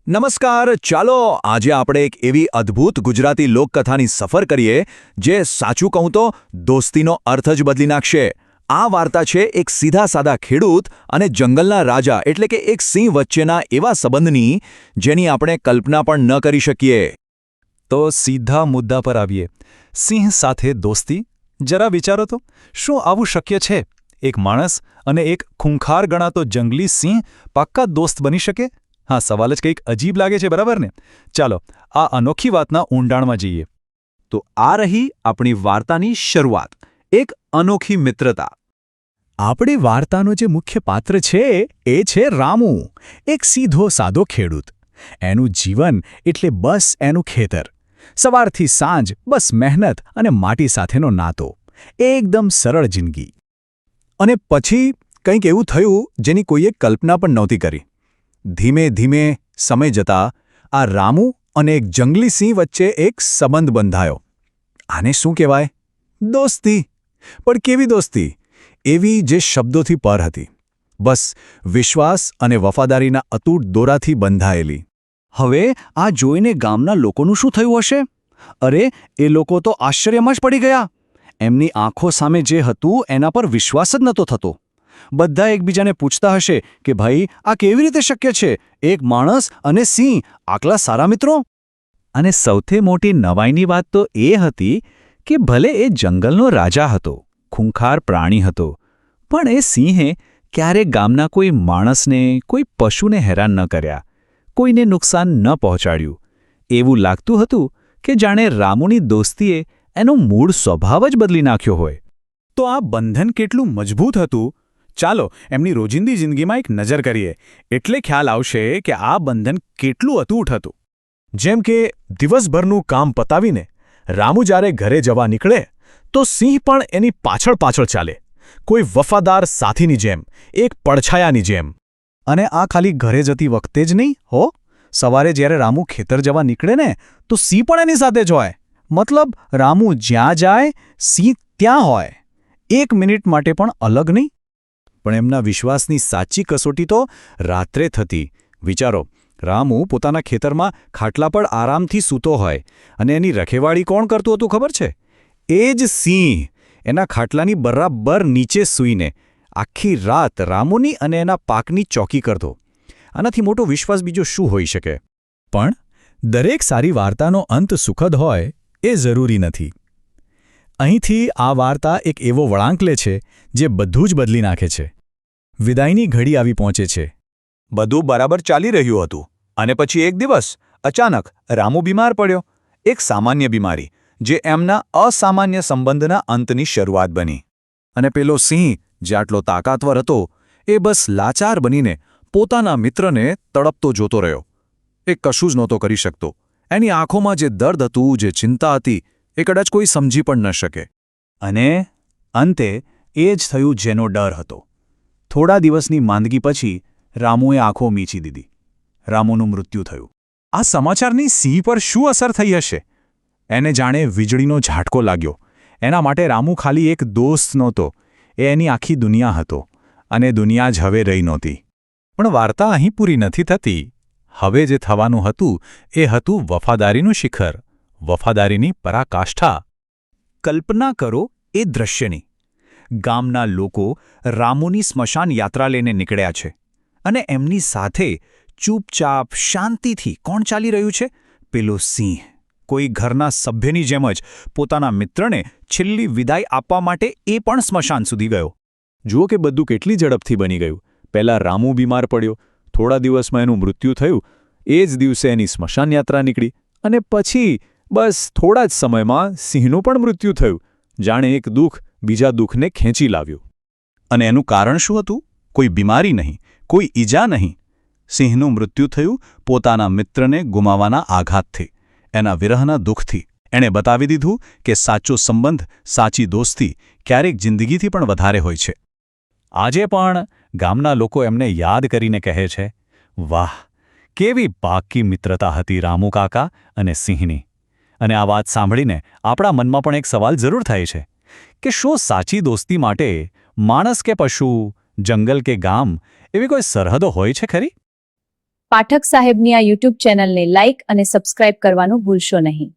નમસ્કાર. ચાલો આજે આપણે એક એવી અદ્ભુત ગુજરાતી લોકકથાની સફર કરીએ જે સાચું કહું તો દોસ્તીનો અર્થ જ બદલી નાખશે. આ વાર્તા છે એક સીધા સાદા ખેડૂત અને જંગલના રાજા એટલે કે એક સિંહ વચ્ચેના એવા સંબંધની જેની આપણે કલ્પના પણ ન કરી શકીએ. તો સીધા મુદ્દા પર આવીએ. સિંહ સાથે દોસ્તી? જરા વિચારો તો, શું આવું શક્ય છે? એક માણસ અને એક ખૂંખાર ગણાતો જંગલી સિંહ પાક્કા દોસ્ત બની શકે? હા, સવાલ જ કંઈક અજીબ લાગે છે, બરાબર ને? ચાલો આ અનોખી વાતના ઊંડાણમાં જઈએ. તો આ રહી આપણી વાર્તાની શરૂઆત, એક અનોખી મિત્રતા. આપણી વાર્તાનો જે મુખ્ય પાત્ર છે એ છે રામુ, એક સીધો સાદો ખેડૂત. એનું જીવન એટલે બસ એનું ખેતર. સવારથી સાંજ બસ મહેનત અને માટી સાથેનો નાતો. એકદમ સરળ જિંદગી. અને પછી કંઈક એવું થયું જેની કોઈએ કલ્પના પણ નહોતી કરી. ધીમે ધીમે સમય જતાં આ રામુ અને એક જંગલી સિંહ વચ્ચે એક સંબંધ બંધાયો. આને શું કહેવાય? દોસ્તી. પણ કેવી દોસ્તી? એવી જે શબ્દોથી પર હતી. બસ વિશ્વાસ અને વફાદારીના અતૂટ દોરાથી બંધાયેલી. હવે આ જોઈને ગામના લોકોનું શું થયું હશે? અરે, એ લોકો તો આશ્ચર્યમાં જ પડી ગયા. એમની આંખો સામે જે હતું એના પર વિશ્વાસ જ નહોતો થતો. બધા એકબીજાને પૂછતા હશે કે ભાઈ, આ કેવી રીતે શક્ય છે? એક માણસ અને સિંહ, આટલા સારા મિત્રો? અને સૌથી મોટી નવાઈની વાત તો એ હતી કે ભલે એ જંગલનો રાજા હતો, ખૂંખાર પ્રાણી હતો, પણ એ સિંહે ક્યારેક ગામના કોઈ માણસને, કોઈ પશુને હેરાન ન કર્યા, કોઈને નુકસાન ન પહોંચાડ્યું. એવું લાગતું હતું કે જાણે રામુની દોસ્તીએ એનો મૂળ સ્વભાવ જ બદલી નાખ્યો હોય. તો આ બંધન કેટલું મજબૂત હતું? ચાલો એમની રોજિંદી જિંદગીમાં એક નજર કરીએ, એટલે ખ્યાલ આવશે કે આ બંધન કેટલું અતૂટ હતું. જેમ કે દિવસભરનું કામ પતાવીને રામુ જ્યારે ઘરે જવા નીકળે તો સિંહ પણ એની પાછળ પાછળ ચાલે, કોઈ વફાદાર સાથીની જેમ, એક પડછાયાની જેમ. અને આ ખાલી ઘરે જતી વખતે જ નહીં હો. સવારે જ્યારે રામુ ખેતર જવા નીકળે ને તો સિંહ પણ એની સાથે જ હોય. મતલબ રામુ જ્યાં જાય સિંહ ત્યાં હોય. એક મિનિટ માટે પણ અલગ નહીં. પણ એમના વિશ્વાસની સાચી કસોટી તો રાત્રે થતી. વિચારો, રામુ પોતાના ખેતરમાં ખાટલા પર આરામથી સૂતો હોય અને એની રખેવાળી કોણ કરતું હતું ખબર છે? એ જ સિંહ એના ખાટલાની બરાબર નીચે સૂઈને આખી રાત રામુની અને એના પાકની ચોકી કરતો. આનાથી મોટો વિશ્વાસ બીજો શું હોઈ શકે? પણ દરેક સારી વાર્તાનો અંત સુખદ હોય એ જરૂરી નથી. અહીંથી આ વાર્તા એક એવો વળાંક લે છે જે બધું જ બદલી નાખે છે. વિદાયની ઘડી આવી પહોંચે છે. બધું બરાબર ચાલી રહ્યું હતું અને પછી એક દિવસ અચાનક રામુ બીમાર પડ્યો. એક સામાન્ય બીમારી જે એમના અસામાન્ય સંબંધના અંતની શરૂઆત બની. અને પેલો સિંહ જે આટલો તાકાતવર હતો એ બસ લાચાર બનીને પોતાના મિત્રને તડપતો જોતો રહ્યો. એ કશું જ નહોતો કરી શકતો. એની આંખોમાં જે દર્દ હતું, જે ચિંતા હતી, એ કદાચ કોઈ સમજી પણ ન શકે. અને અંતે એ જ થયું જેનો ડર હતો. થોડા દિવસની માંદગી પછી રામુએ આંખો મીચી દીધી. રામુનું મૃત્યુ થયું. આ સમાચારની સિંહ પર શું અસર થઈ હશે? એને જાણે વીજળીનો ઝાટકો લાગ્યો. એના માટે રામુ ખાલી એક દોસ્ત નહોતો, એ એની આખી દુનિયા હતો. અને દુનિયા જ હવે રહી નહોતી. પણ વાર્તા અહીં પૂરી નથી થતી. હવે જે થવાનું હતું એ હતું વફાદારીનું શિખર, વફાદારીની પરાકાષ્ઠા. કલ્પના કરો એ દ્રશ્યની. ગામના લોકો રામુની સ્મશાન યાત્રા લઈને નીકળ્યા છે અને એમની સાથે ચૂપચાપ શાંતિથી કોણ ચાલી રહ્યું છે? પેલો સિંહ. કોઈ ઘરના સભ્યની જેમ જ પોતાના મિત્રને છેલ્લી વિદાય આપવા માટે એ પણ સ્મશાન સુધી ગયો. જુઓ કે બધું કેટલી ઝડપથી બની ગયું. પહેલાં રામુ બીમાર પડ્યો, થોડા દિવસમાં એનું મૃત્યુ થયું, એ જ દિવસે એની સ્મશાન યાત્રા નીકળી અને પછી બસ થોડા જ સમયમાં સિંહનું પણ મૃત્યુ થયું. જાણે એક દુઃખ બીજા દુઃખને ખેંચી લાવ્યું. અને એનું કારણ શું હતું? કોઈ બીમારી નહીં, કોઈ ઈજા નહીં. સિંહનું મૃત્યુ થયું પોતાના મિત્રને ગુમાવવાના આઘાતથી, એના વિરહના દુઃખથી. એણે બતાવી દીધું કે સાચો સંબંધ, સાચી દોસ્તી ક્યારેક જિંદગીથી પણ વધારે હોય છે. આજે પણ ગામના લોકો એમને યાદ કરીને કહે છે, વાહ, કેવી પાક્કી મિત્રતા હતી રામુ કાકા અને સિંહની. અને આ વાત સાંભળીને આપણા મનમાં પણ એક સવાલ જરૂર થાય છે કે શું સાચી દોસ્તી માટે માણસ કે પશુ, જંગલ કે ગામ એવી કોઈ સરહદો હોય છે ખરી? પાઠક સાહેબની આ યુટ્યુબ ચેનલને લાઇક અને સબસ્ક્રાઇબ કરવાનું ભૂલશો નહીં.